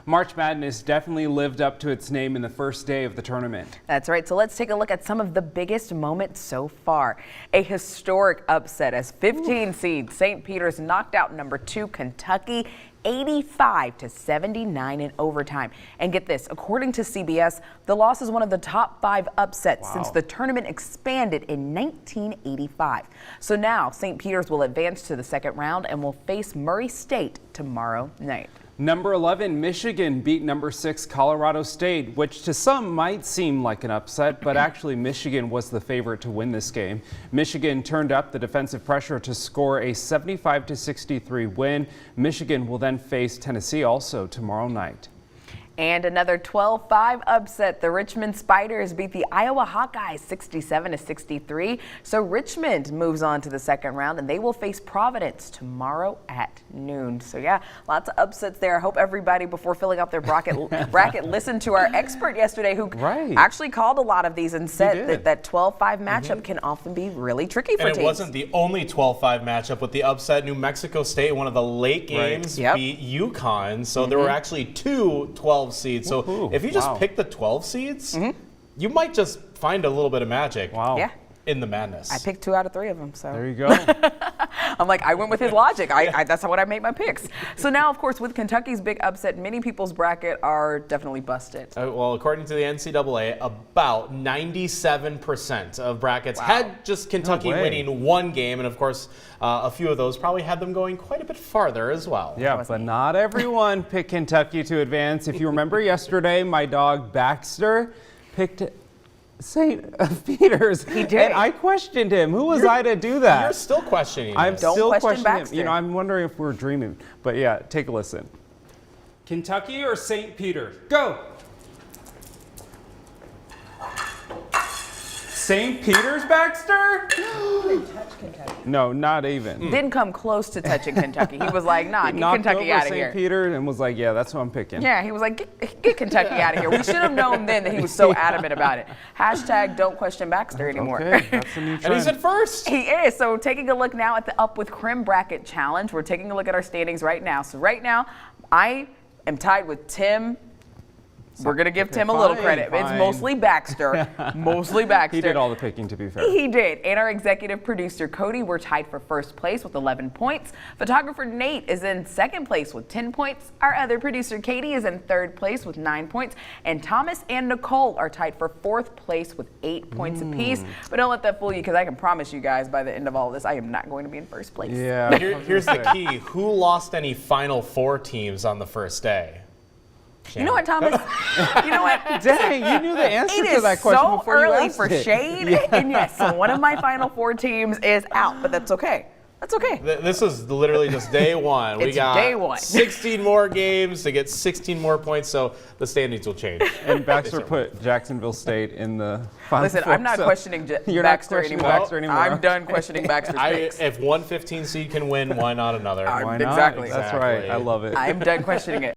March Madness definitely lived up to its name in the first day of the tournament. That's right. So let's take a look at some of the biggest moments so far. A historic upset as 15 seed St. Peter's knocked out number 2 Kentucky 85-79 in overtime. And get this, according to CBS, the loss is one of the top 5 upsets since the tournament expanded in 1985. So now St. Peter's will advance to the second round and will face Murray State tomorrow night. Number 11, Michigan beat number 6 Colorado State, which to some might seem like an upset, but actually Michigan was the favorite to win this game. Michigan turned up the defensive pressure to score a 75-63 win. Michigan will then face Tennessee also tomorrow night. And another 12-5 upset. The Richmond Spiders beat the Iowa Hawkeyes 67-63. So Richmond moves on to the second round and they will face Providence tomorrow at noon. So yeah, lots of upsets there. I hope everybody before filling out their bracket listened to our expert yesterday who actually called a lot of these and said that 12-5 matchup can often be really tricky for teams. And it wasn't the only 12-5 matchup with the upset. New Mexico State, one of the late games, beat UConn. So there were actually 2 12 seeds. So if you just pick the 12 seeds, you might just find a little bit of magic in the madness. I picked 2 out of 3 of them. So there you go. I'm like, I went with his logic. That's what I made my picks. So now, of course, with Kentucky's big upset, many people's bracket are definitely busted. Well, according to the NCAA, about 97% of brackets had just Kentucky winning one game. And of course, a few of those probably had them going quite a bit farther as well. Yeah, but not everyone picked Kentucky to advance. If you remember yesterday, my dog Baxter picked St. Peter's. He did. And I questioned him. Who was I to do that? You're still questioning him. I'm still questioning Baxter. him. You know, I'm wondering if we're dreaming. But yeah, take a listen. Kentucky or St. Peter? Go! St. Peter's, Baxter? Didn't touch Kentucky. No, not even. Didn't come close to touching Kentucky. He was like, nah, get Kentucky out of here. St. Peter and was like, yeah, that's what I'm picking. Yeah, he was like, get Kentucky out of here. We should have known then that he was so adamant about it. Hashtag don't question Baxter anymore. Okay, that's a new trend. And he's at first. He is. So taking a look now at the Up with KREM bracket challenge. We're taking a look at our standings right now. So right now, I am tied with Tim. We're going to give Tim a little credit. It's mostly Baxter. Mostly Baxter. He did all the picking, to be fair. He did. And our executive producer, Cody, we're tied for first place with 11 points. Photographer Nate is in second place with 10 points. Our other producer, Katie, is in third place with 9 points. And Thomas and Nicole are tied for fourth place with 8 points apiece. But don't let that fool you, because I can promise you guys by the end of all of this, I am not going to be in first place. Yeah. Here's the key. Who lost any Final Four teams on the first day? You know what, Thomas? You know what? Dang, you knew the answer to that question before you asked it is so early for shade. And yes, so one of my Final Four teams is out, but that's okay. That's okay. This is literally just day one. We got day one. 16 more games to get 16 more points, so the standings will change. And Baxter put Jacksonville State in the Final Four. Listen, I'm not questioning Baxter anymore. I'm done questioning Baxter's picks. If one 15 seed can win, why not another? Why not? Exactly. That's right. I love it. I'm done questioning it.